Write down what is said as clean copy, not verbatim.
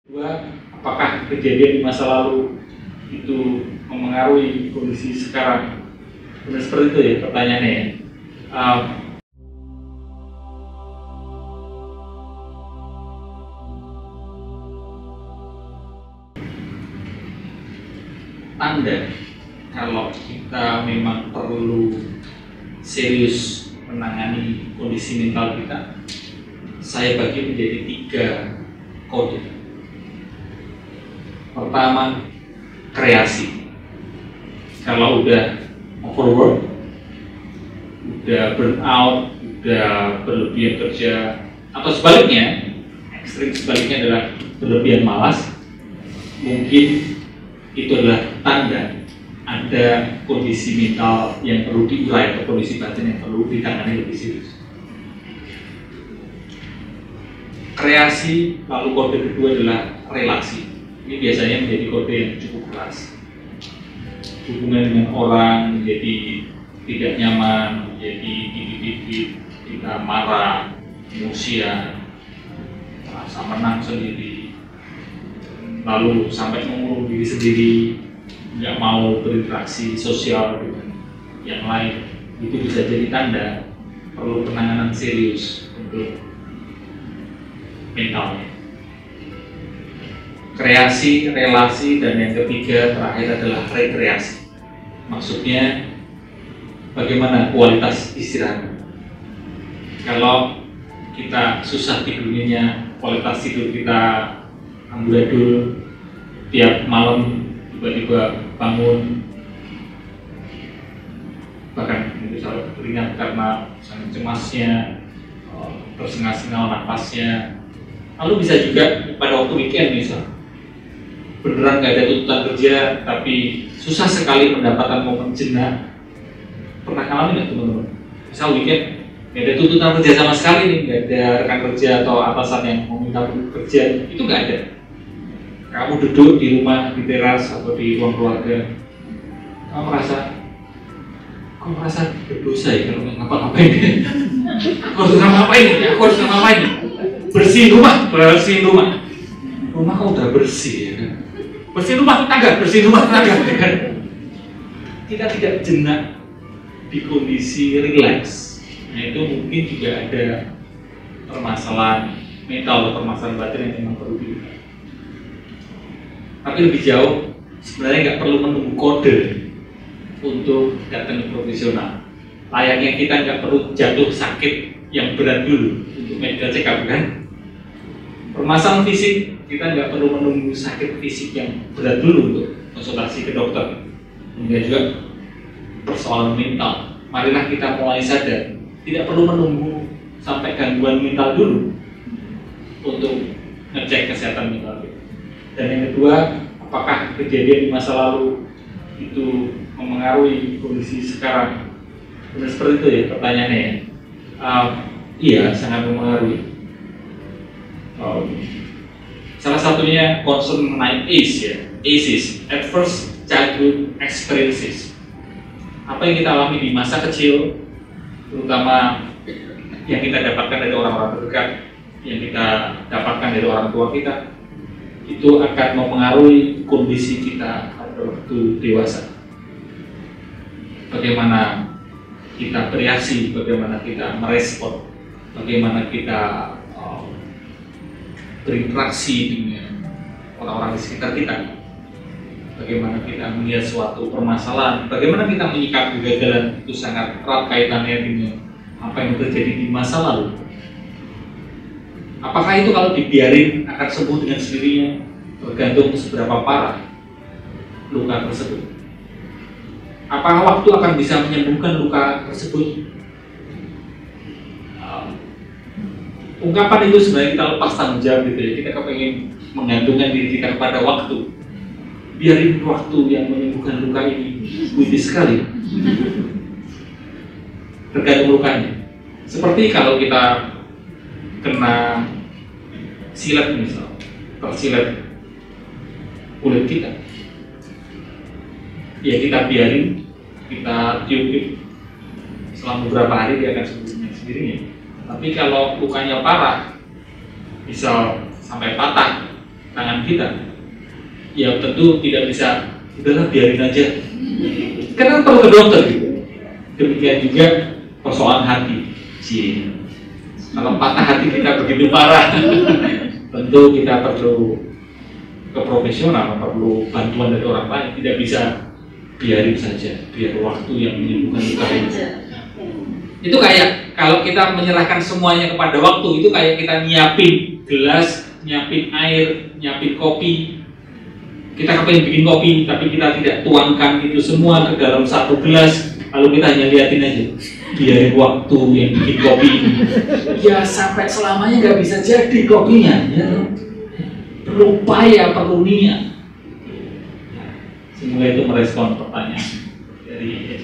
Kedua, apakah kejadian di masa lalu itu memengaruhi kondisi sekarang? Benar seperti itu ya pertanyaannya ya. Tanda kalau kita memang perlu serius menangani kondisi mental kita, saya bagi menjadi 3 kode. Pertama, kreasi. Kalau udah overwork, udah burn out, udah berlebihan kerja, atau sebaliknya, ekstrim sebaliknya adalah berlebihan malas, mungkin itu adalah tanda ada kondisi mental yang perlu diurai atau kondisi batin yang perlu ditangani lebih serius. Kreasi, lalu kode kedua adalah relasi. Ini biasanya menjadi kode yang cukup keras. Hubungan dengan orang menjadi tidak nyaman, menjadi dikit-dikit kita marah, emosian, merasa menang sendiri, lalu sampai mengurung diri sendiri, nggak mau berinteraksi sosial dengan yang lain. Itu bisa jadi tanda perlu penanganan serius untuk mentalnya. Kreasi, relasi, dan yang ketiga terakhir adalah rekreasi. Maksudnya bagaimana kualitas istirahat. Kalau kita susah tidurnya, kualitas tidur kita amburadul, tiap malam tiba-tiba bangun, bahkan misalnya teringat karena sangat cemasnya, tersengal-sengal nafasnya. Lalu bisa juga pada waktu weekend misalnya, beneran gak ada tuntutan kerja tapi susah sekali mendapatkan momen jenak. Pernah ngalamin nggak teman-teman? Misal weekend gak ada tuntutan kerja sama sekali nih, gak ada rekan kerja atau atasan yang mau minta kerja, itu gak ada. Kamu duduk di rumah, di teras atau di ruang keluarga, kamu merasa berdosa ya kalau nggak ngapa-ngapain. Aku harus ngapa-ngapain ya, aku harus ngapa-ngapain. Bersihin rumah. Rumah kau udah bersih ya kan? Bersihin rumah tangga ya kan? Kita tidak jenak di kondisi rileks. Nah itu mungkin juga ada permasalahan mental atau permasalahan batin yang memang perlu dilihat. Tapi lebih jauh, sebenarnya nggak perlu menunggu kode untuk datang ke profesional. Layaknya kita nggak perlu jatuh sakit yang berat dulu untuk medical check up kan? Permasalahan fisik, kita nggak perlu menunggu sakit fisik yang berat dulu untuk konsultasi ke dokter. Kemudian juga persoalan mental. Marilah kita mulai sadar, tidak perlu menunggu sampai gangguan mental dulu untuk ngecek kesehatan mental kita. Dan yang kedua, apakah kejadian di masa lalu itu memengaruhi kondisi sekarang? Benar seperti itu ya pertanyaannya ya. Iya, sangat memengaruhi. Salah satunya concern mengenai ACE ya. ACEs, Adverse Childhood Experiences. Apa yang kita alami di masa kecil, terutama yang kita dapatkan dari orang-orang terdekat, yang kita dapatkan dari orang tua kita, itu akan mempengaruhi kondisi kita pada waktu dewasa. Bagaimana kita bereaksi, bagaimana kita merespon, bagaimana kita berinteraksi dengan orang-orang di sekitar kita, bagaimana kita melihat suatu permasalahan, bagaimana kita menyikapi kegagalan, itu sangat erat kaitannya dengan apa yang terjadi di masa lalu. Apakah itu kalau dibiarin akan sembuh dengan sendirinya? Bergantung seberapa parah luka tersebut. Apakah waktu akan bisa menyembuhkan luka tersebut? Ungkapan itu sebenarnya kita lepas tanggung jawab gitu ya. Kita kepengen menggantungkan diri kita kepada waktu. Biarin waktu yang menyembuhkan luka ini. Puitis sekali. Tergantung lukanya. Seperti kalau kita kena silet misal, tersilet kulit kita, ya kita biarin, kita tiup selama beberapa hari dia akan sembuh dengan sendirinya. Tapi kalau lukanya parah, misal sampai patah, tangan kita, ya tentu tidak bisa, udahlah biarin aja. Karena perlu ke dokter gitu. Demikian juga persoalan hati. Kalau patah hati kita begitu parah, tentu kita perlu ke profesional, perlu bantuan dari orang lain. Tidak bisa biarin saja, biar waktu yang menyembuhkan luka itu. Itu kayak kalau kita menyerahkan semuanya kepada waktu, itu kayak kita nyiapin gelas, nyiapin air, nyiapin kopi. Kita kepengen bikin kopi, tapi kita tidak tuangkan itu semua ke dalam satu gelas, lalu kita hanya liatin aja, biarin waktu yang bikin kopi ini. Ya sampai selamanya nggak bisa jadi kopinya. Ya. Perlu upaya, perlu niat. Semoga itu merespon pertanyaan dari